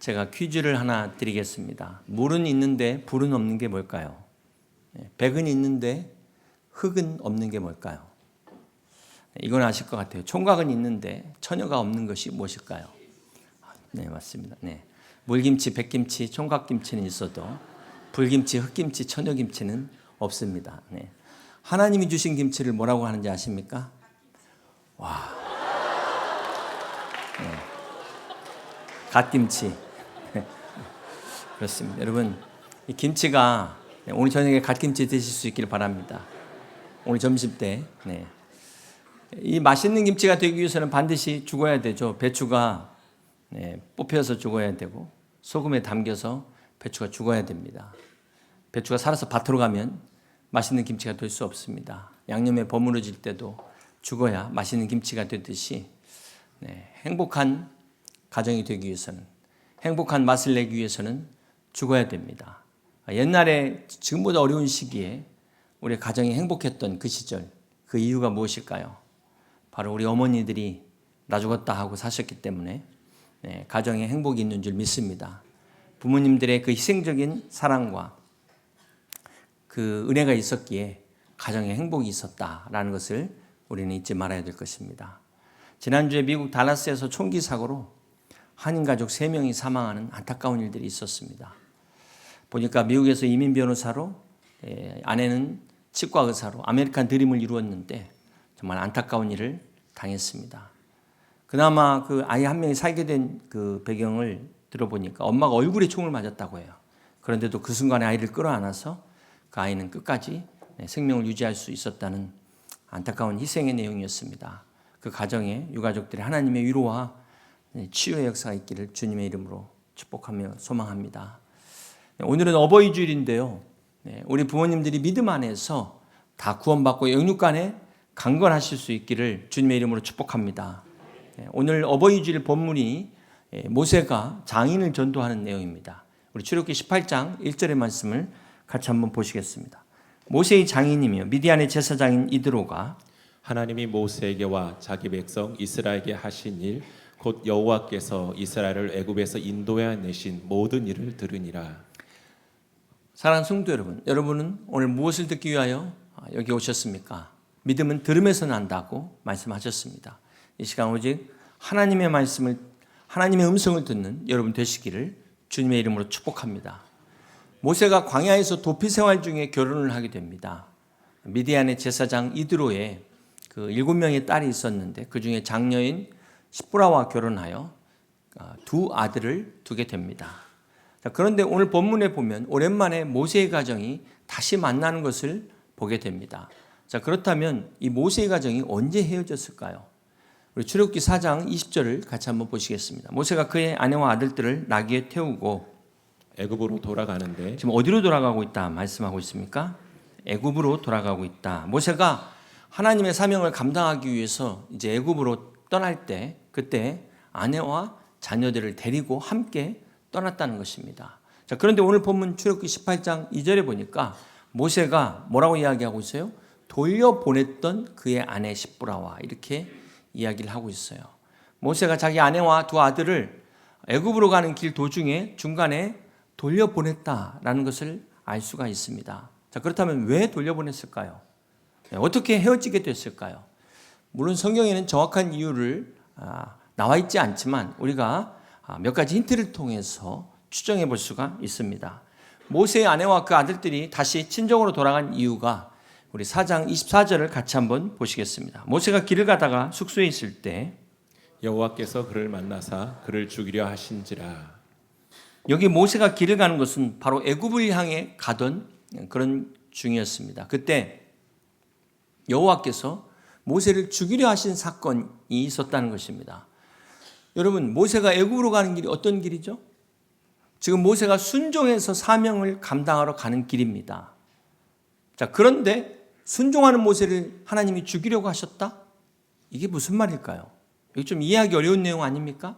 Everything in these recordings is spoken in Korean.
제가 퀴즈를 하나 드리겠습니다. 물은 있는데 불은 없는 게 뭘까요? 백은 있는데 흙은 없는 게 뭘까요? 이건 아실 것 같아요. 총각은 있는데 처녀가 없는 것이 무엇일까요? 네, 맞습니다. 네. 물김치, 백김치, 총각김치는 있어도 불김치, 흙김치, 처녀김치는 없습니다. 네. 하나님이 주신 김치를 뭐라고 하는지 아십니까? 와. 네. 갓김치. 그렇습니다. 여러분, 이 김치가 오늘 저녁에 갓김치 드실 수 있기를 바랍니다. 오늘 점심 때. 네. 이 맛있는 김치가 되기 위해서는 반드시 죽어야 되죠. 배추가 뽑혀서 죽어야 되고 소금에 담겨서 배추가 죽어야 됩니다. 배추가 살아서 밭으로 가면 맛있는 김치가 될 수 없습니다. 양념에 버무려질 때도 죽어야 맛있는 김치가 되듯이 행복한 가정이 되기 위해서는, 행복한 맛을 내기 위해서는 죽어야 됩니다. 옛날에 지금보다 어려운 시기에 우리 가정이 행복했던 그 시절, 그 이유가 무엇일까요? 바로 우리 어머니들이 나 죽었다 하고 사셨기 때문에 가정에 행복이 있는 줄 믿습니다. 부모님들의 그 희생적인 사랑과 그 은혜가 있었기에 가정에 행복이 있었다라는 것을 우리는 잊지 말아야 될 것입니다. 지난주에 미국 달라스에서 총기 사고로 한인 가족 3명이 사망하는 안타까운 일들이 있었습니다. 보니까 미국에서 이민 변호사로, 아내는 치과 의사로 아메리칸 드림을 이루었는데 정말 안타까운 일을 당했습니다. 그나마 그 아이 한 명이 살게 된 그 배경을 들어보니까 엄마가 얼굴에 총을 맞았다고 해요. 그런데도 그 순간에 아이를 끌어안아서 그 아이는 끝까지 생명을 유지할 수 있었다는 안타까운 희생의 내용이었습니다. 그 가정에 유가족들의 하나님의 위로와 치유의 역사가 있기를 주님의 이름으로 축복하며 소망합니다. 오늘은 어버이 주일인데요. 우리 부모님들이 믿음 안에서 다 구원받고 영육간에 강건하실 수 있기를 주님의 이름으로 축복합니다. 오늘 어버이 주일 본문이 모세가 장인을 전도하는 내용입니다. 우리 출애굽기 18장 1절의 말씀을 같이 한번 보시겠습니다. 모세의 장인이며 미디안의 제사장인 이드로가 하나님이 모세에게와 자기 백성 이스라엘에게 하신 일 곧 여호와께서 이스라엘을 애굽에서 인도해 내신 모든 일을 들으니라. 사랑하는 성도 여러분, 여러분은 오늘 무엇을 듣기 위하여 여기 오셨습니까? 믿음은 들음에서 난다고 말씀하셨습니다. 이 시간 오직 하나님의 말씀을, 하나님의 음성을 듣는 여러분 되시기를 주님의 이름으로 축복합니다. 모세가 광야에서 도피 생활 중에 결혼을 하게 됩니다. 미디안의 제사장 이드로의 그 7명의 딸이 있었는데 그 중에 장녀인 시브라와 결혼하여 2 아들을 두게 됩니다. 그런데 오늘 본문에 보면 오랜만에 모세의 가정이 다시 만나는 것을 보게 됩니다. 자, 그렇다면 이 모세의 가정이 언제 헤어졌을까요? 우리 출애굽기 4장 20절을 같이 한번 보시겠습니다. 모세가 그의 아내와 아들들을 나귀에 태우고 애굽으로 돌아가는데, 지금 어디로 돌아가고 있다 말씀하고 있습니까? 애굽으로 돌아가고 있다. 모세가 하나님의 사명을 감당하기 위해서 이제 애굽으로 떠날 때 그때 아내와 자녀들을 데리고 함께 떠났다는 것입니다. 자, 그런데 오늘 본문 출애굽기 18장 2절에 보니까 모세가 뭐라고 이야기하고 있어요? 돌려보냈던 그의 아내 시브라와 이렇게 이야기를 하고 있어요. 모세가 자기 아내와 2 아들을 애굽으로 가는 길 도중에 중간에 돌려보냈다라는 것을 알 수가 있습니다. 자, 그렇다면 왜 돌려보냈을까요? 어떻게 헤어지게 됐을까요? 물론 성경에는 정확한 이유를 나와 있지 않지만 우리가 몇 가지 힌트를 통해서 추정해 볼 수가 있습니다. 모세의 아내와 그 아들들이 다시 친정으로 돌아간 이유가 우리 4장 24절을 같이 한번 보시겠습니다. 모세가 길을 가다가 숙소에 있을 때 여호와께서 그를 만나사 그를 죽이려 하신지라. 여기 모세가 길을 가는 것은 바로 애굽을 향해 가던 그런 중이었습니다. 그때 여호와께서 모세를 죽이려 하신 사건이 있었다는 것입니다. 여러분, 모세가 애굽으로 가는 길이 어떤 길이죠? 지금 모세가 순종해서 사명을 감당하러 가는 길입니다. 자, 그런데 순종하는 모세를 하나님이 죽이려고 하셨다? 이게 무슨 말일까요? 이게 좀 이해하기 어려운 내용 아닙니까?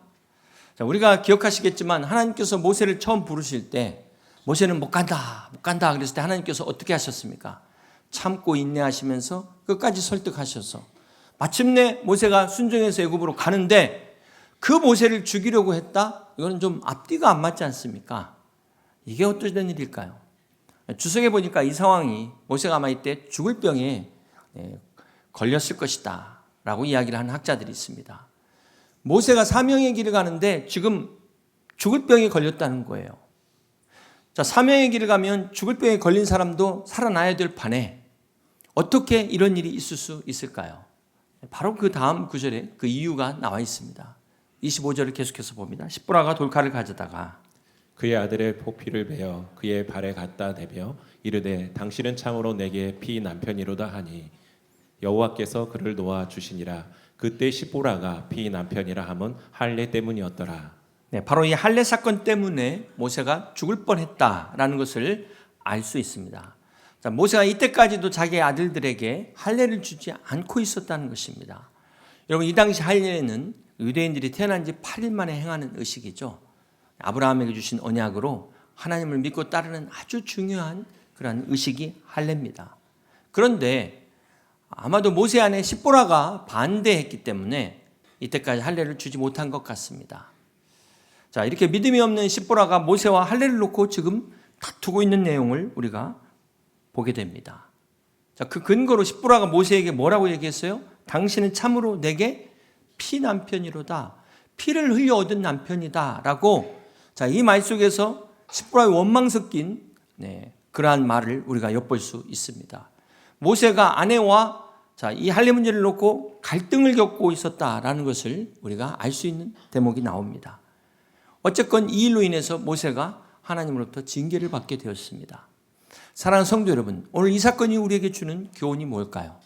자, 우리가 기억하시겠지만 하나님께서 모세를 처음 부르실 때 모세는 못 간다 그랬을 때 하나님께서 어떻게 하셨습니까? 참고 인내하시면서 끝까지 설득하셔서 마침내 모세가 순종해서 애굽으로 가는데 그 모세를 죽이려고 했다? 이거는 좀 앞뒤가 안 맞지 않습니까? 이게 어떤 일일까요? 주석에 보니까 이 상황이 모세가 아마 이때 죽을 병에 걸렸을 것이다 라고 이야기를 하는 학자들이 있습니다. 모세가 사명의 길을 가는데 지금 죽을 병에 걸렸다는 거예요. 자, 사명의 길을 가면 죽을 병에 걸린 사람도 살아나야 될 판에 어떻게 이런 일이 있을 수 있을까요? 바로 그 다음 구절에 그 이유가 나와 있습니다. 25절을 계속해서 봅니다. 십보라가 돌칼을 가져다가 그의 아들의 포피를 베어 그의 발에 갖다 대며 이르되 당신은 참으로 내게 피 남편이로다 하니 여호와께서 그를 놓아 주시니라. 그때 십보라가 피 남편이라 함은 할례 때문이었더라. 네, 바로 이 할례 사건 때문에 모세가 죽을 뻔했다라는 것을 알 수 있습니다. 자, 모세가 이때까지도 자기 아들들에게 할례를 주지 않고 있었다는 것입니다. 여러분, 이 당시 할례는 유대인들이 태어난 지 8일 만에 행하는 의식이죠. 아브라함에게 주신 언약으로 하나님을 믿고 따르는 아주 중요한 그런 의식이 할례입니다. 그런데 아마도 모세 안에 십보라가 반대했기 때문에 이때까지 할례를 주지 못한 것 같습니다. 자, 이렇게 믿음이 없는 십보라가 모세와 할례를 놓고 지금 다투고 있는 내용을 우리가 보게 됩니다. 자, 그 근거로 십보라가 모세에게 뭐라고 얘기했어요? 당신은 참으로 내게 피 남편이로다. 피를 흘려 얻은 남편이다. 라고, 자, 이 말 속에서 십보라의 원망 섞인 그러한 말을 우리가 엿볼 수 있습니다. 모세가 아내와 이 할례 문제를 놓고 갈등을 겪고 있었다라는 것을 우리가 알 수 있는 대목이 나옵니다. 어쨌건 이 일로 인해서 모세가 하나님으로부터 징계를 받게 되었습니다. 사랑하는 성도 여러분, 오늘 이 사건이 우리에게 주는 교훈이 뭘까요?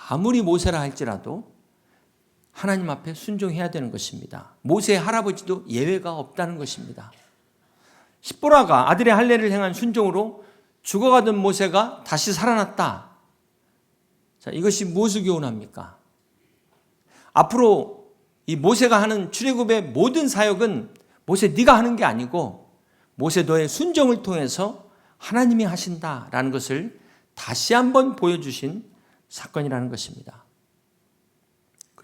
아무리 모세라 할지라도 하나님 앞에 순종해야 되는 것입니다. 모세의 할아버지도 예외가 없다는 것입니다. 십보라가 아들의 할례를 행한 순종으로 죽어가던 모세가 다시 살아났다. 자, 이것이 무엇을 교훈합니까? 앞으로 이 모세가 하는 출애굽의 모든 사역은 모세 네가 하는 게 아니고 모세 너의 순종을 통해서 하나님이 하신다라는 것을 다시 한번 보여주신 사건이라는 것입니다.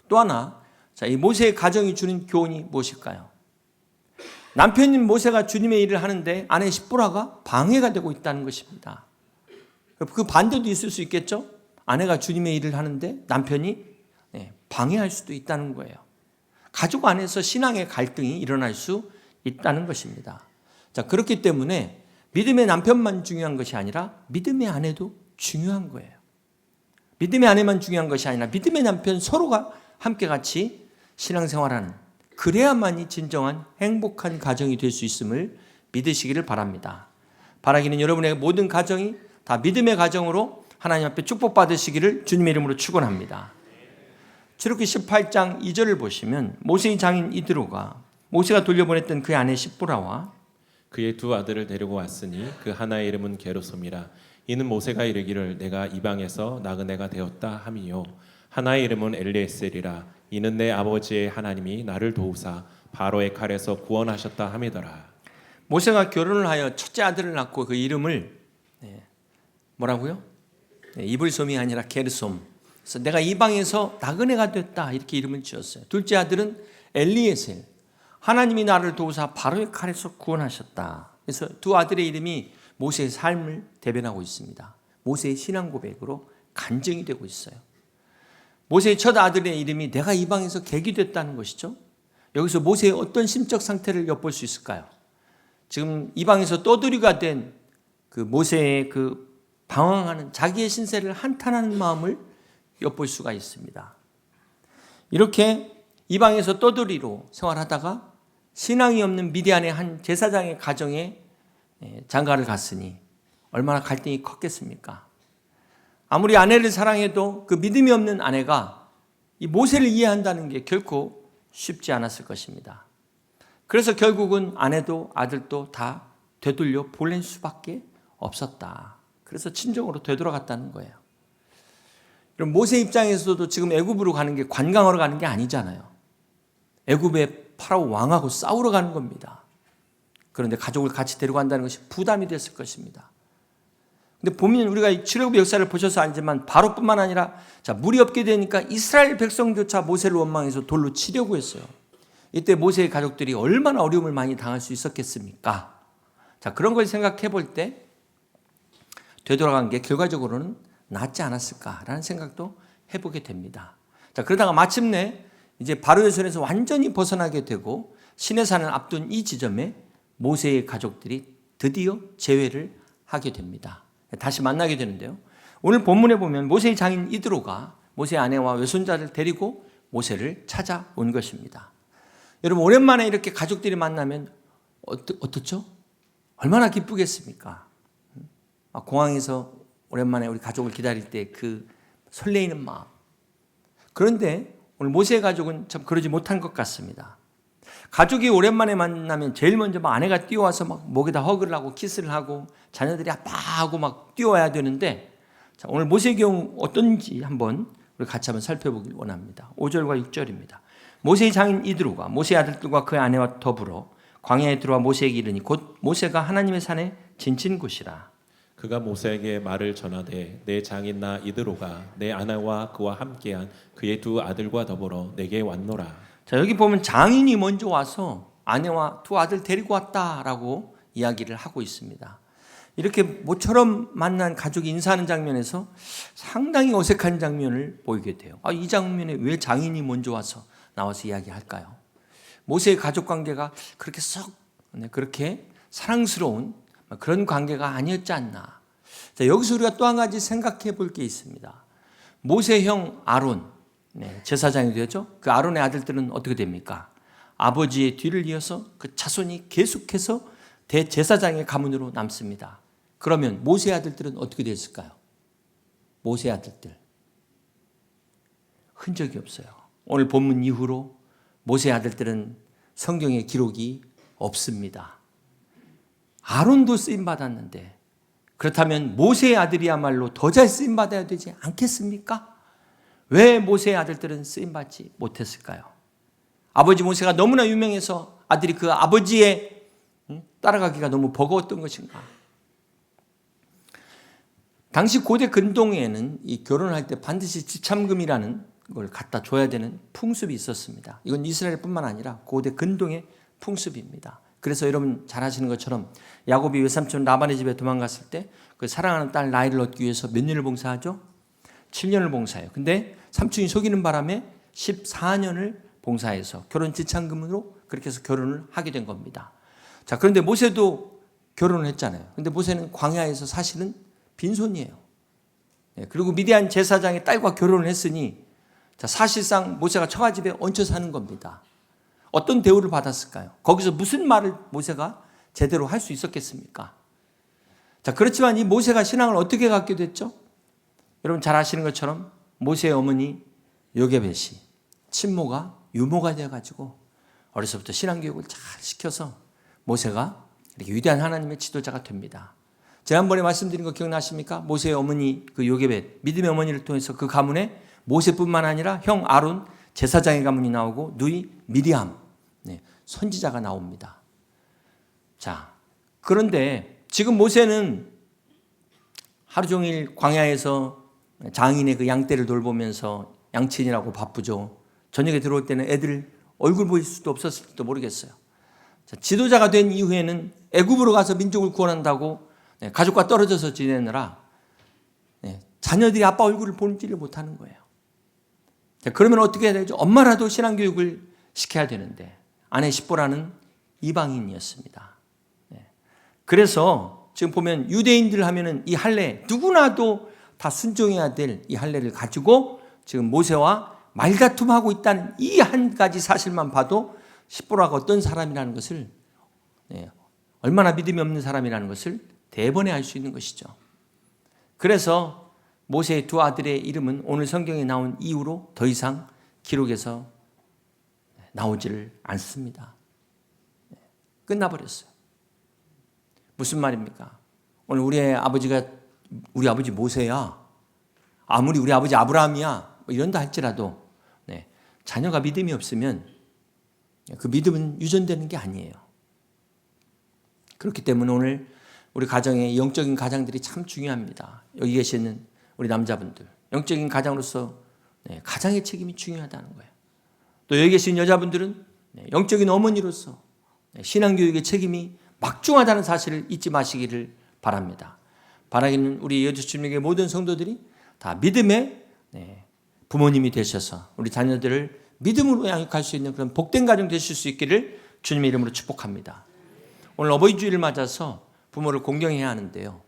또 하나, 이 모세의 가정이 주는 교훈이 무엇일까요? 남편인 모세가 주님의 일을 하는데 아내 십보라가 방해가 되고 있다는 것입니다. 그 반대도 있을 수 있겠죠? 아내가 주님의 일을 하는데 남편이 방해할 수도 있다는 거예요. 가족 안에서 신앙의 갈등이 일어날 수 있다는 것입니다. 자, 그렇기 때문에 믿음의 남편만 중요한 것이 아니라 믿음의 아내도 중요한 거예요. 믿음의 아내만 중요한 것이 아니라 믿음의 남편 서로가 함께 같이 신앙생활하는, 그래야만이 진정한 행복한 가정이 될 수 있음을 믿으시기를 바랍니다. 바라기는 여러분의 모든 가정이 다 믿음의 가정으로 하나님 앞에 축복받으시기를 주님의 이름으로 축원합니다. 출애굽기 18장 2절을 보시면 모세의 장인 이드로가 모세가 돌려보냈던 그의 아내 십보라와 그의 두 아들을 데리고 왔으니 그 하나의 이름은 게르솜이라. 이는 모세가 이르기를 내가 이방에서 나그네가 되었다 함이요 하나의 이름은 엘리에셀이라. 이는 내 아버지의 하나님이 나를 도우사 바로의 칼에서 구원하셨다 함이더라. 모세가 결혼을 하여 첫째 아들을 낳고 그 이름을 뭐라고요? 이불솜이 아니라 게르솜. 그래서 내가 이방에서 나그네가 됐다 이렇게 이름을 지었어요. 둘째 아들은 엘리에셀. 하나님이 나를 도우사 바로의 칼에서 구원하셨다. 그래서 두 아들의 이름이 모세의 삶을 대변하고 있습니다. 모세의 신앙 고백으로 간증이 되고 있어요. 모세의 첫 아들의 이름이 내가 이방에서 객이 됐다는 것이죠. 여기서 모세의 어떤 심적 상태를 엿볼 수 있을까요? 지금 이방에서 떠돌이가 된 그 모세의 그 방황하는 자기의 신세를 한탄하는 마음을 엿볼 수가 있습니다. 이렇게 이방에서 떠돌이로 생활하다가 신앙이 없는 미디안의 한 제사장의 가정에 장가를 갔으니 얼마나 갈등이 컸겠습니까? 아무리 아내를 사랑해도 그 믿음이 없는 아내가 이 모세를 이해한다는 게 결코 쉽지 않았을 것입니다. 그래서 결국은 아내도 아들도 다 되돌려 보낼 수밖에 없었다. 그래서 친정으로 되돌아갔다는 거예요. 그럼 모세 입장에서도 지금 애굽으로 가는 게 관광하러 가는 게 아니잖아요. 애굽의 파라오 왕하고 싸우러 가는 겁니다. 그런데 가족을 같이 데려간다는 것이 부담이 됐을 것입니다. 근데 보면 우리가 출애굽 역사를 보셔서 알지만 바로뿐만 아니라 무리 없게 되니까 이스라엘 백성조차 모세를 원망해서 돌로 치려고 했어요. 이때 모세의 가족들이 얼마나 어려움을 많이 당할 수 있었겠습니까? 자, 그런 걸 생각해 볼 때 되돌아간 게 결과적으로는 낫지 않았을까라는 생각도 해보게 됩니다. 자, 그러다가 마침내 이제 바로의 손에서 완전히 벗어나게 되고 시내산을 앞둔 이 지점에 모세의 가족들이 드디어 재회를 하게 됩니다. 다시 만나게 되는데요. 오늘 본문에 보면 모세의 장인 이드로가 모세의 아내와 외손자를 데리고 모세를 찾아온 것입니다. 여러분, 오랜만에 이렇게 가족들이 만나면 어떻죠? 얼마나 기쁘겠습니까? 공항에서 오랜만에 우리 가족을 기다릴 때 그 설레이는 마음. 그런데 오늘 모세의 가족은 참 그러지 못한 것 같습니다. 가족이 오랜만에 만나면 제일 먼저 막 아내가 뛰어와서 막 목에다 허그를 하고 키스를 하고 자녀들이 아빠 하고 막 뛰어와야 되는데, 자, 오늘 모세의 경우 어떤지 한번 우리 같이 한번 살펴보길 원합니다. 5절과 6절입니다. 모세의 장인 이드로가 모세의 아들들과 그의 아내와 더불어 광야에 들어와 모세에게 이르니 곧 모세가 하나님의 산에 지친 곳이라. 그가 모세에게 말을 전하되 내 장인 나 이드로가 내 아내와 그와 함께한 그의 두 아들과 더불어 내게 왔노라. 자, 여기 보면 장인이 먼저 와서 아내와 두 아들 데리고 왔다라고 이야기를 하고 있습니다. 이렇게 모처럼 만난 가족이 인사하는 장면에서 상당히 어색한 장면을 보이게 돼요. 이 장면에 왜 장인이 먼저 나와서 이야기할까요? 모세의 가족 관계가 그렇게 그렇게 사랑스러운 그런 관계가 아니었지 않나. 자, 여기서 우리가 또 한 가지 생각해 볼 게 있습니다. 모세의 형 아론, 제사장이 되었죠. 그 아론의 아들들은 어떻게 됩니까? 아버지의 뒤를 이어서 그 자손이 계속해서 대제사장의 가문으로 남습니다. 그러면 모세의 아들들은 어떻게 됐을까요? 모세의 아들들 흔적이 없어요. 오늘 본문 이후로 모세의 아들들은 성경의 기록이 없습니다. 아론도 쓰임받았는데 그렇다면 모세의 아들이야말로 더 잘 쓰임받아야 되지 않겠습니까? 왜 모세의 아들들은 쓰임받지 못했을까요? 아버지 모세가 너무나 유명해서 아들이 그 아버지의 따라가기가 너무 버거웠던 것인가? 당시 고대 근동에는 이 결혼할 때 반드시 지참금이라는 걸 갖다 줘야 되는 풍습이 있었습니다. 이건 이스라엘뿐만 아니라 고대 근동의 풍습입니다. 그래서 여러분 잘 아시는 것처럼 야곱이 외삼촌 라반의 집에 도망갔을 때 그 사랑하는 딸 라헬을 얻기 위해서 몇 년을 봉사하죠? 7년을 봉사해요. 근데 삼촌이 속이는 바람에 14년을 봉사해서 결혼 지참금으로 그렇게 해서 결혼을 하게 된 겁니다. 자, 그런데 모세도 결혼을 했잖아요. 근데 모세는 광야에서 사실은 빈손이에요. 그리고 미디안 제사장의 딸과 결혼을 했으니 자, 사실상 모세가 처가집에 얹혀 사는 겁니다. 어떤 대우를 받았을까요? 거기서 무슨 말을 모세가 제대로 할 수 있었겠습니까? 자, 그렇지만 이 모세가 신앙을 어떻게 갖게 됐죠? 여러분 잘 아시는 것처럼 모세의 어머니 요게벳이 친모가 유모가 되어가지고 어려서부터 신앙교육을 잘 시켜서 모세가 이렇게 위대한 하나님의 지도자가 됩니다. 지난번에 말씀드린 거 기억나십니까? 모세의 어머니 그 요게벳, 믿음의 어머니를 통해서 그 가문에 모세뿐만 아니라 형 아론 제사장의 가문이 나오고 누이 미리암 선지자가 나옵니다. 자, 그런데 지금 모세는 하루 종일 광야에서 장인의 그 양떼를 돌보면서 양친이라고 바쁘죠. 저녁에 들어올 때는 애들 얼굴 보일 수도 없었을지도 모르겠어요. 자, 지도자가 된 이후에는 애굽으로 가서 민족을 구원한다고 가족과 떨어져서 지내느라 자녀들이 아빠 얼굴을 보지를 못하는 거예요. 자, 그러면 어떻게 해야 되죠? 엄마라도 신앙교육을 시켜야 되는데 아내 십보라는 이방인이었습니다. 그래서 지금 보면 유대인들 하면은 이 할례 누구나도 다 순종해야 될 이 할례를 가지고 지금 모세와 말다툼하고 있다는 이 한 가지 사실만 봐도 십보라가 어떤 사람이라는 것을 얼마나 믿음이 없는 사람이라는 것을 대번에 알 수 있는 것이죠. 그래서 모세의 두 아들의 이름은 오늘 성경에 나온 이후로 더 이상 기록에서 나오지를 않습니다. 끝나버렸어요. 무슨 말입니까? 오늘 우리 아버지 모세야. 아무리 우리 아버지 아브라함이야. 이런다 할지라도 자녀가 믿음이 없으면 그 믿음은 유전되는 게 아니에요. 그렇기 때문에 오늘 우리 가정의 영적인 가장들이 참 중요합니다. 여기 계시는 우리 남자분들, 영적인 가장으로서 가장의 책임이 중요하다는 거예요. 또 여기 계신 여자분들은 영적인 어머니로서 신앙교육의 책임이 막중하다는 사실을 잊지 마시기를 바랍니다. 바라기는 우리 여주주님의 모든 성도들이 다 믿음의 부모님이 되셔서 우리 자녀들을 믿음으로 양육할 수 있는 그런 복된 가정 되실 수 있기를 주님의 이름으로 축복합니다. 오늘 어버이 주일을 맞아서 부모를 공경해야 하는데요.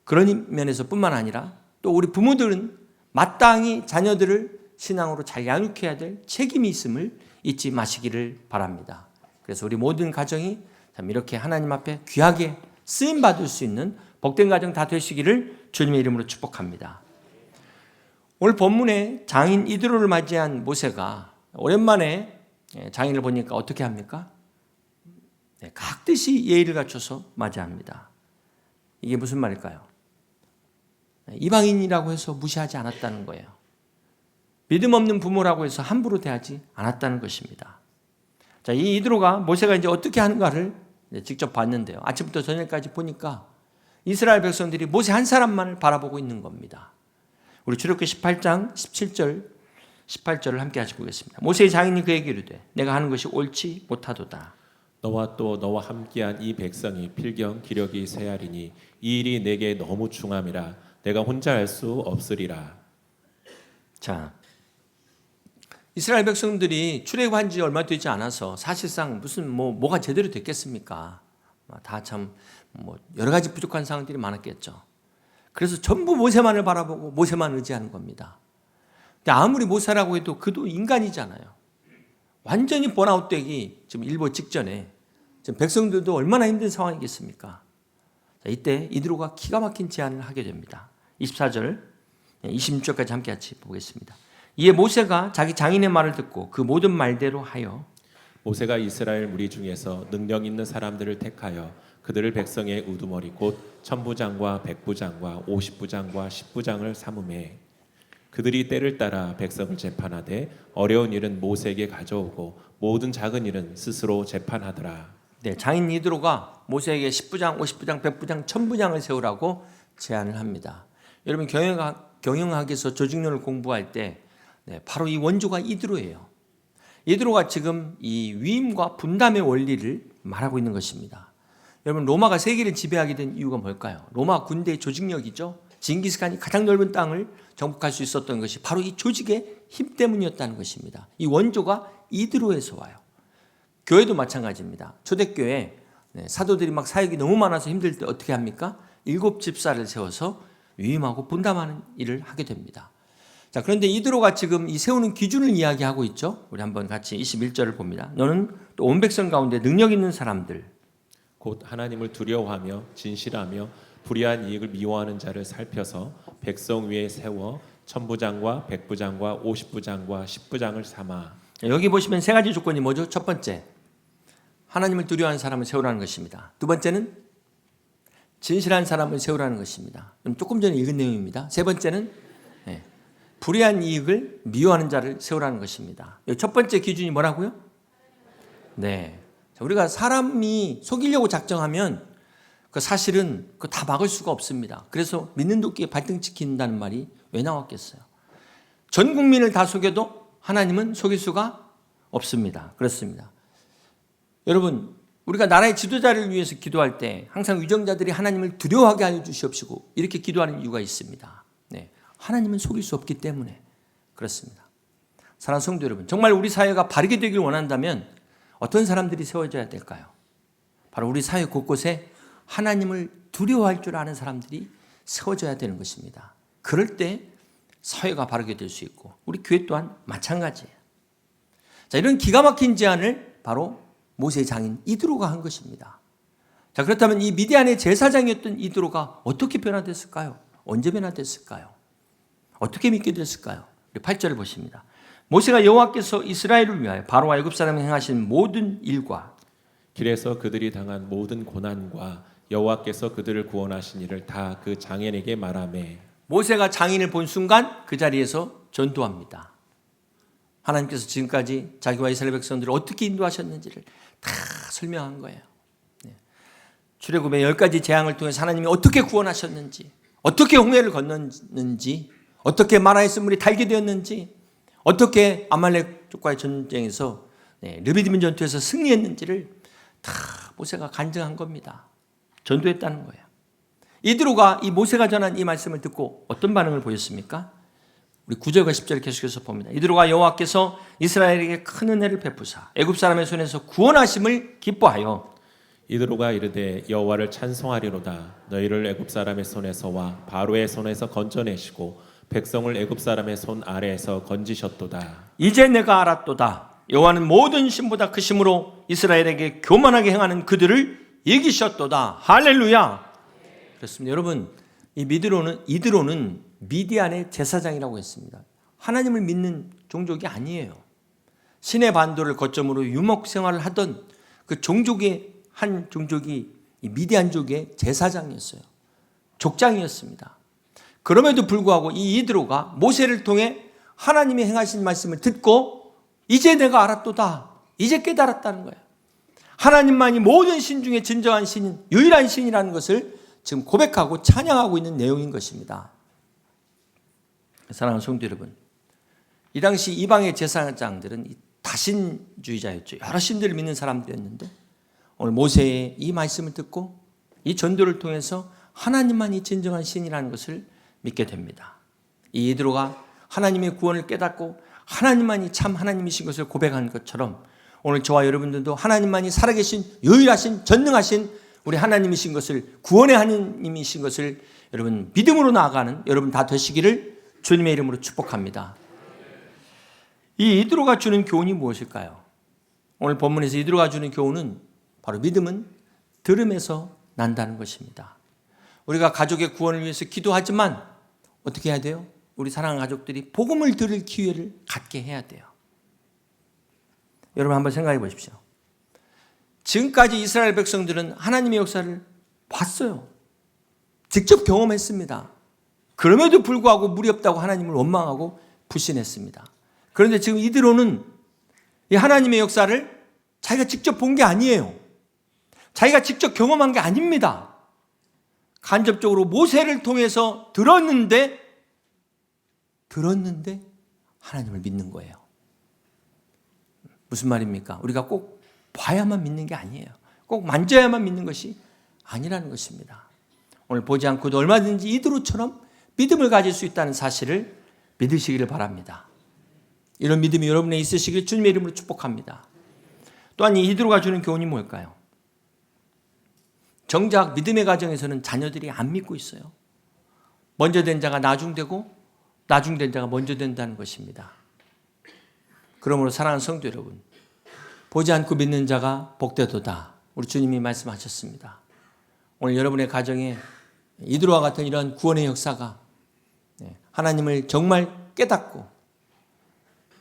그런 면에서 뿐만 아니라 또 우리 부모들은 마땅히 자녀들을 신앙으로 잘 양육해야 될 책임이 있음을 잊지 마시기를 바랍니다. 그래서 우리 모든 가정이 참 이렇게 하나님 앞에 귀하게 쓰임 받을 수 있는 복된 가정 다 되시기를 주님의 이름으로 축복합니다. 오늘 본문에 장인 이드로를 맞이한 모세가 오랜만에 장인을 보니까 어떻게 합니까? 각듯이 예의를 갖춰서 맞이합니다. 이게 무슨 말일까요? 이방인이라고 해서 무시하지 않았다는 거예요. 믿음 없는 부모라고 해서 함부로 대하지 않았다는 것입니다. 자, 이 이드로가 모세가 이제 어떻게 하는가를 직접 봤는데요. 아침부터 저녁까지 보니까 이스라엘 백성들이 모세 한 사람만을 바라보고 있는 겁니다. 우리 출애굽기 18장 17절 18절을 함께 같이 보겠습니다. 모세의 장인이 그에게 이르되 내가 하는 것이 옳지 못하도다. 너와 또 너와 함께한 이 백성이 필경 기력이 쇠하리니 이 일이 내게 너무 중함이라 내가 혼자 할 수 없으리라. 자, 이스라엘 백성들이 출애굽한 지 얼마 되지 않아서 사실상 무슨 뭐가 제대로 됐겠습니까? 다 참 여러 가지 부족한 상황들이 많았겠죠. 그래서 전부 모세만을 바라보고 모세만 의지하는 겁니다. 근데 아무리 모세라고 해도 그도 인간이잖아요. 완전히 번아웃되기 지금 일보 직전에 지금 백성들도 얼마나 힘든 상황이겠습니까? 자, 이때 이드로가 기가 막힌 제안을 하게 됩니다. 24절, 26절까지 함께 같이 보겠습니다. 이에 모세가 자기 장인의 말을 듣고 그 모든 말대로 하여 모세가 이스라엘 무리 중에서 능력 있는 사람들을 택하여 그들을 백성의 우두머리 곧 천부장과 백부장과 50부장과 10부장을 삼음해 그들이 때를 따라 백성을 재판하되 어려운 일은 모세에게 가져오고 모든 작은 일은 스스로 재판하더라. 네, 장인 이드로가 모세에게 10부장, 50부장, 100부장, 1000부장을 세우라고 제안을 합니다. 여러분 경영학에서 조직론을 공부할 때 바로 이 원조가 이드로예요. 이드로가 지금 이 위임과 분담의 원리를 말하고 있는 것입니다. 여러분 로마가 세계를 지배하게 된 이유가 뭘까요? 로마 군대의 조직력이죠. 징기스칸이 가장 넓은 땅을 정복할 수 있었던 것이 바로 이 조직의 힘 때문이었다는 것입니다. 이 원조가 이드로에서 와요. 교회도 마찬가지입니다. 초대교회 사도들이 막 사역이 너무 많아서 힘들 때 어떻게 합니까? 7집사를 세워서 위임하고 분담하는 일을 하게 됩니다. 자, 그런데 이드로가 지금 이 세우는 기준을 이야기하고 있죠. 우리 한번 같이 21절을 봅니다. 너는 또 온 백성 가운데 능력 있는 사람들 곧 하나님을 두려워하며 진실하며 불의한 이익을 미워하는 자를 살펴서 백성 위에 세워 천부장과 백부장과 50부장과 10부장을 삼아. 여기 보시면 세 가지 조건이 뭐죠? 첫 번째, 하나님을 두려워하는 사람을 세우라는 것입니다. 두 번째는 진실한 사람을 세우라는 것입니다. 조금 전에 읽은 내용입니다. 세 번째는 불의한 이익을 미워하는 자를 세우라는 것입니다. 첫 번째 기준이 뭐라고요? 네, 우리가 사람이 속이려고 작정하면 그 사실은 그 다 막을 수가 없습니다. 그래서 믿는 도끼에 발등찍힌다는 말이 왜 나왔겠어요? 전 국민을 다 속여도 하나님은 속일 수가 없습니다. 그렇습니다. 여러분, 우리가 나라의 지도자를 위해서 기도할 때 항상 위정자들이 하나님을 두려워하게 하여 주시옵시고 이렇게 기도하는 이유가 있습니다. 네, 하나님은 속일 수 없기 때문에 그렇습니다. 사랑하는 성도 여러분, 정말 우리 사회가 바르게 되길 원한다면 어떤 사람들이 세워져야 될까요? 바로 우리 사회 곳곳에 하나님을 두려워할 줄 아는 사람들이 세워져야 되는 것입니다. 그럴 때 사회가 바르게 될 수 있고 우리 교회 또한 마찬가지예요. 자, 이런 기가 막힌 제안을 바로 모세의 장인 이드로가 한 것입니다. 자, 그렇다면 이 미디안의 제사장이었던 이드로가 어떻게 변화됐을까요? 언제 변화됐을까요? 어떻게 믿게 됐을까요? 우리 8절을 보십니다. 모세가 여호와께서 이스라엘을 위하여 바로와 애굽 사람이 행하신 모든 일과 길에서 그들이 당한 모든 고난과 여호와께서 그들을 구원하신 일을 다 그 장인에게 말하매. 모세가 장인을 본 순간 그 자리에서 전도합니다. 하나님께서 지금까지 자기와 이스라엘 백성들을 어떻게 인도하셨는지를 다 설명한 거예요. 출애굽의 10가지 재앙을 통해서 하나님이 어떻게 구원하셨는지, 어떻게 홍해를 건넜는지, 어떻게 마라의 쓴물이 달게 되었는지, 어떻게 아말렉족과의 전쟁에서 르비딤 전투에서 승리했는지를 다 모세가 간증한 겁니다. 전도했다는 거예요. 이드로가 이 모세가 전한 이 말씀을 듣고 어떤 반응을 보였습니까? 우리 9절과 10절 계속해서 봅니다. 이드로가 여호와께서 이스라엘에게 큰 은혜를 베푸사 애굽 사람의 손에서 구원하심을 기뻐하여 이드로가 이르되 여호와를 찬송하리로다. 너희를 애굽 사람의 손에서와 바로의 손에서 건져내시고 백성을 애굽 사람의 손 아래에서 건지셨도다. 이제 내가 알았도다. 여호와는 모든 신보다 크심으로 이스라엘에게 교만하게 행하는 그들을 이기셨도다. 할렐루야. 그렇습니다. 여러분, 이 이드로는 미디안의 제사장이라고 했습니다. 하나님을 믿는 종족이 아니에요. 신의 반도를 거점으로 유목 생활을 하던 그 종족의 한 종족이 이 미디안족의 제사장이었어요. 족장이었습니다. 그럼에도 불구하고 이 이드로가 모세를 통해 하나님이 행하신 말씀을 듣고 이제 내가 알았도다. 이제 깨달았다는 거예요. 하나님만이 모든 신 중에 진정한 신인, 유일한 신이라는 것을 지금 고백하고 찬양하고 있는 내용인 것입니다. 사랑하는 성도 여러분, 이 당시 이방의 제사장들은 다신주의자였죠. 여러 신들을 믿는 사람들이었는데 오늘 모세의 이 말씀을 듣고 이 전도를 통해서 하나님만이 진정한 신이라는 것을 믿게 됩니다. 이 이드로가 하나님의 구원을 깨닫고 하나님만이 참 하나님이신 것을 고백한 것처럼 오늘 저와 여러분들도 하나님만이 살아계신 유일하신 전능하신 우리 하나님이신 것을 구원의 하나님이신 것을 여러분 믿음으로 나아가는 여러분 다 되시기를 주님의 이름으로 축복합니다. 이 이드로가 주는 교훈이 무엇일까요? 오늘 본문에서 이드로가 주는 교훈은 바로 믿음은 들음에서 난다는 것입니다. 우리가 가족의 구원을 위해서 기도하지만 어떻게 해야 돼요? 우리 사랑하는 가족들이 복음을 들을 기회를 갖게 해야 돼요. 여러분 한번 생각해 보십시오. 지금까지 이스라엘 백성들은 하나님의 역사를 봤어요. 직접 경험했습니다. 그럼에도 불구하고 물이 없다고 하나님을 원망하고 불신했습니다. 그런데 지금 이드로는 이 하나님의 역사를 자기가 직접 본 게 아니에요. 자기가 직접 경험한 게 아닙니다. 간접적으로 모세를 통해서 들었는데 하나님을 믿는 거예요. 무슨 말입니까? 우리가 꼭 봐야만 믿는 게 아니에요. 꼭 만져야만 믿는 것이 아니라는 것입니다. 오늘 보지 않고도 얼마든지 이드로처럼 믿음을 가질 수 있다는 사실을 믿으시기를 바랍니다. 이런 믿음이 여러분에 있으시길 주님의 이름으로 축복합니다. 또한 이 이드로가 주는 교훈이 뭘까요? 정작 믿음의 과정에서는 자녀들이 안 믿고 있어요. 먼저 된 자가 나중되고 나중된 자가 먼저 된다는 것입니다. 그러므로 사랑하는 성도 여러분, 보지 않고 믿는 자가 복되도다. 우리 주님이 말씀하셨습니다. 오늘 여러분의 가정에 이드로와 같은 이런 구원의 역사가 하나님을 정말 깨닫고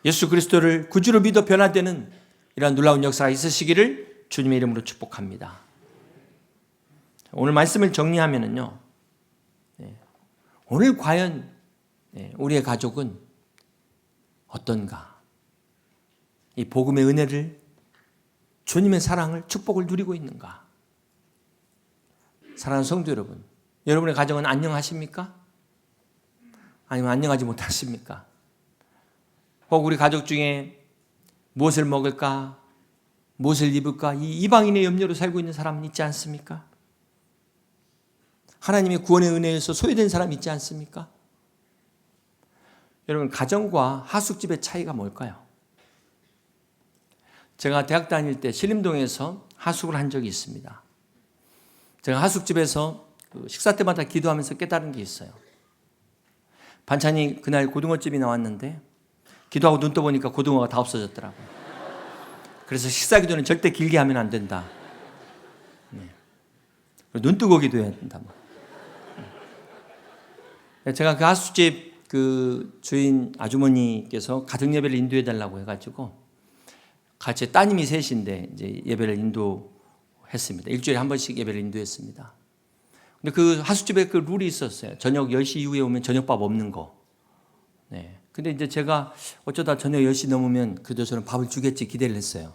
예수 그리스도를 구주로 믿어 변화되는 이런 놀라운 역사가 있으시기를 주님의 이름으로 축복합니다. 오늘 말씀을 정리하면요, 오늘 과연 우리의 가족은 어떤가? 이 복음의 은혜를, 주님의 사랑을, 축복을 누리고 있는가? 사랑하는 성도 여러분, 여러분의 가정은 안녕하십니까? 아니면 안녕하지 못하십니까? 혹 우리 가족 중에 무엇을 먹을까? 무엇을 입을까? 이 이방인의 염려로 살고 있는 사람은 있지 않습니까? 하나님의 구원의 은혜에서 소외된 사람 있지 않습니까? 여러분, 가정과 하숙집의 차이가 뭘까요? 제가 대학 다닐 때 신림동에서 하숙을 한 적이 있습니다. 제가 하숙집에서 식사 때마다 기도하면서 깨달은 게 있어요. 반찬이 그날 고등어집이 나왔는데 기도하고 눈 떠보니까 고등어가 다 없어졌더라고요. 그래서 식사 기도는 절대 길게 하면 안 된다. 눈 뜨고 기도해야 된다. 제가 그 하숙집 그 주인 아주머니께서 가정 예배를 인도해 달라고 해가지고 같이 따님이 셋인데 이제 예배를 인도했습니다. 일주일에 한 번씩 예배를 인도했습니다. 근데 그 하숙집에 그 룰이 있었어요. 저녁 10시 이후에 오면 저녁밥 없는 거. 네. 근데 이제 제가 어쩌다 저녁 10시 넘으면 그래도 저는 밥을 주겠지 기대를 했어요.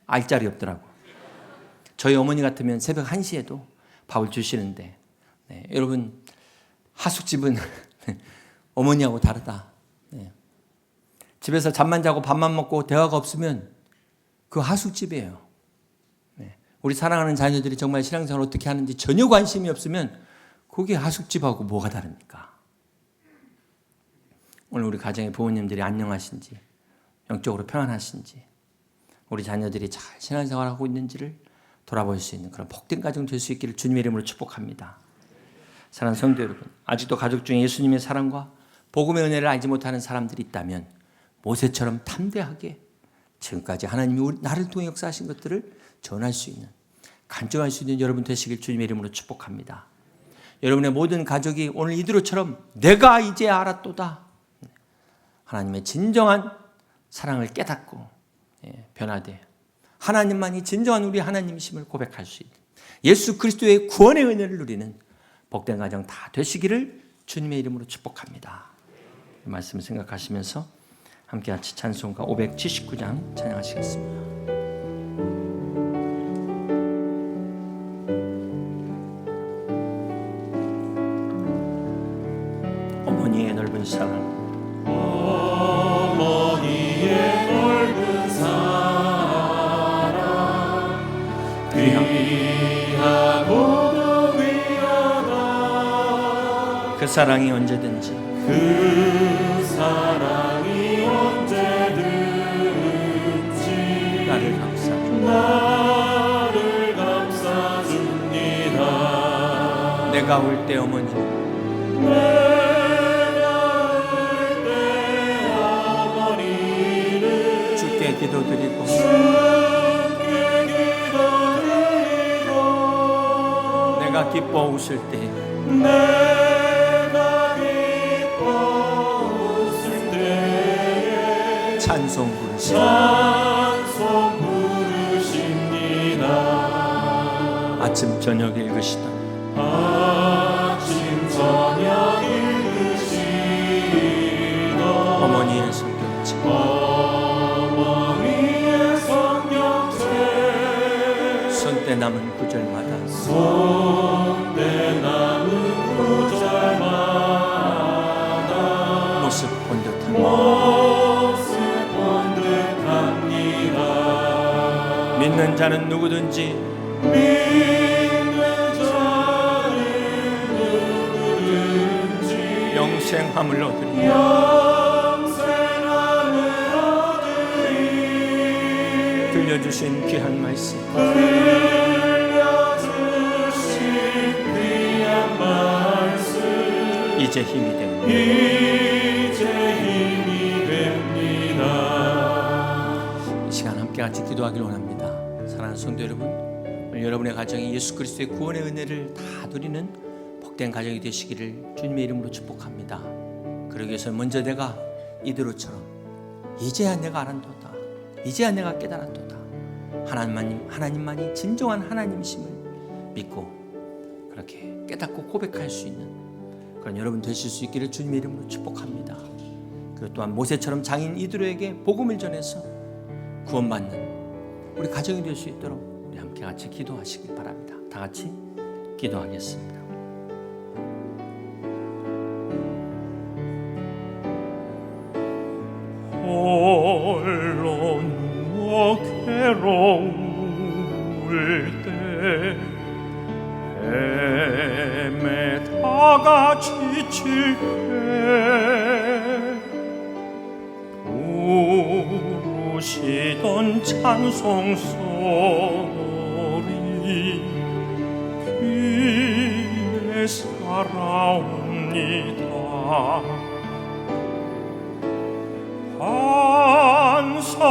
알짜리 없더라고. 저희 어머니 같으면 새벽 1시에도 밥을 주시는데, 네. 여러분, 하숙집은 어머니하고 다르다. 네. 집에서 잠만 자고 밥만 먹고 대화가 없으면 그 하숙집이에요. 네. 우리 사랑하는 자녀들이 정말 신앙생활 어떻게 하는지 전혀 관심이 없으면 그게 하숙집하고 뭐가 다릅니까? 오늘 우리 가정의 부모님들이 안녕하신지, 영적으로 평안하신지, 우리 자녀들이 잘 신앙생활하고 있는지를 돌아볼 수 있는 그런 복된 가정 될 수 있기를 주님의 이름으로 축복합니다. 사랑하는 성도 여러분, 아직도 가족 중에 예수님의 사랑과 복음의 은혜를 알지 못하는 사람들이 있다면 모세처럼 담대하게 지금까지 하나님이 나를 통해 역사하신 것들을 전할 수 있는, 간증할 수 있는 여러분 되시길 주님의 이름으로 축복합니다. 여러분의 모든 가족이 오늘 이드로처럼 내가 이제 알았도다, 하나님의 진정한 사랑을 깨닫고 변화되 하나님만이 진정한 우리 하나님이심을 고백할 수 있는, 예수 그리스도의 구원의 은혜를 누리는 복된 가정 다 되시기를 주님의 이름으로 축복합니다. 이 말씀을 생각하시면서 함께 같이 찬송가 579장 찬양하시겠습니다. 어머니의 넓은 사랑, 어머니의 넓은 사랑, 귀하고도 귀하다. 그 사랑이 언제든지, 그 사랑이 언제든지 나를 감싸줍니다. 내가 올 때 어머니, 주께 기도드리고 내가 기뻐 웃을 때 찬송 부르십니다. 아침 저녁 읽으시다 아침 저녁 읽으시다. 어머니의 성경책, 어머니의 성경책, 손때 남은 구절마다 손때 남은 구절마다 모습 본 듯한 믿는 자는 누구든지 영생함을 얻으리. 들려주신 귀한 말씀, 이제 힘이 됩니다. 이 시간 함께 같이 기도하길 원합니다. 사랑하는 성도 여러분, 오늘 여러분의 가정이 예수 그리스도의 구원의 은혜를 다 누리는 복된 가정이 되시기를 주님의 이름으로 축복합니다. 그러기 위해서 먼저 내가 이드로처럼 이제야 내가 알았도다, 이제야 내가 깨달았도다, 하나님만이 진정한 하나님이심을 믿고 그렇게 깨닫고 고백할 수 있는 그런 여러분 되실 수 있기를 주님의 이름으로 축복합니다. 그리고 또한 모세처럼 장인 이드로에게 복음을 전해서 구원받는 우리 가정이 될 수 있도록 우리 함께 같이 기도하시길 바랍니다. 다 같이 기도하겠습니다. 홀로 누워 괴로울 때 헤매다가 지칠 때 부르시던 찬송 소리 귀에 살아옵니다.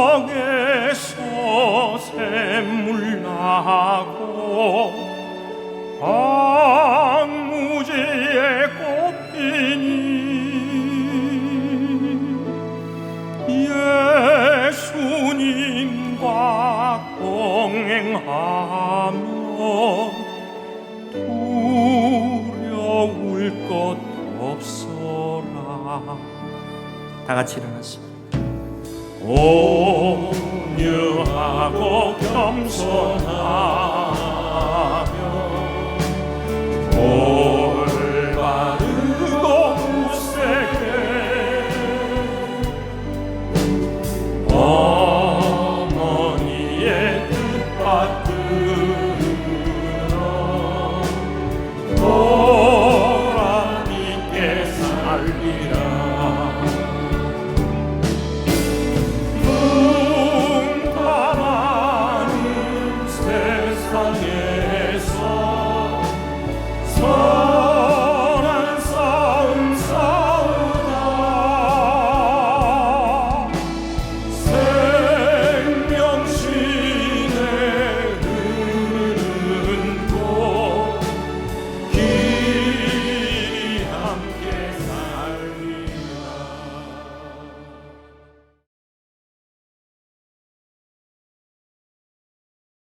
반석에서 샘물 나고 황무지에 꽃피니 예수님과 동행하면 두려울 것 없어라. 다 같이 일어났습니다. 온유하고 겸손한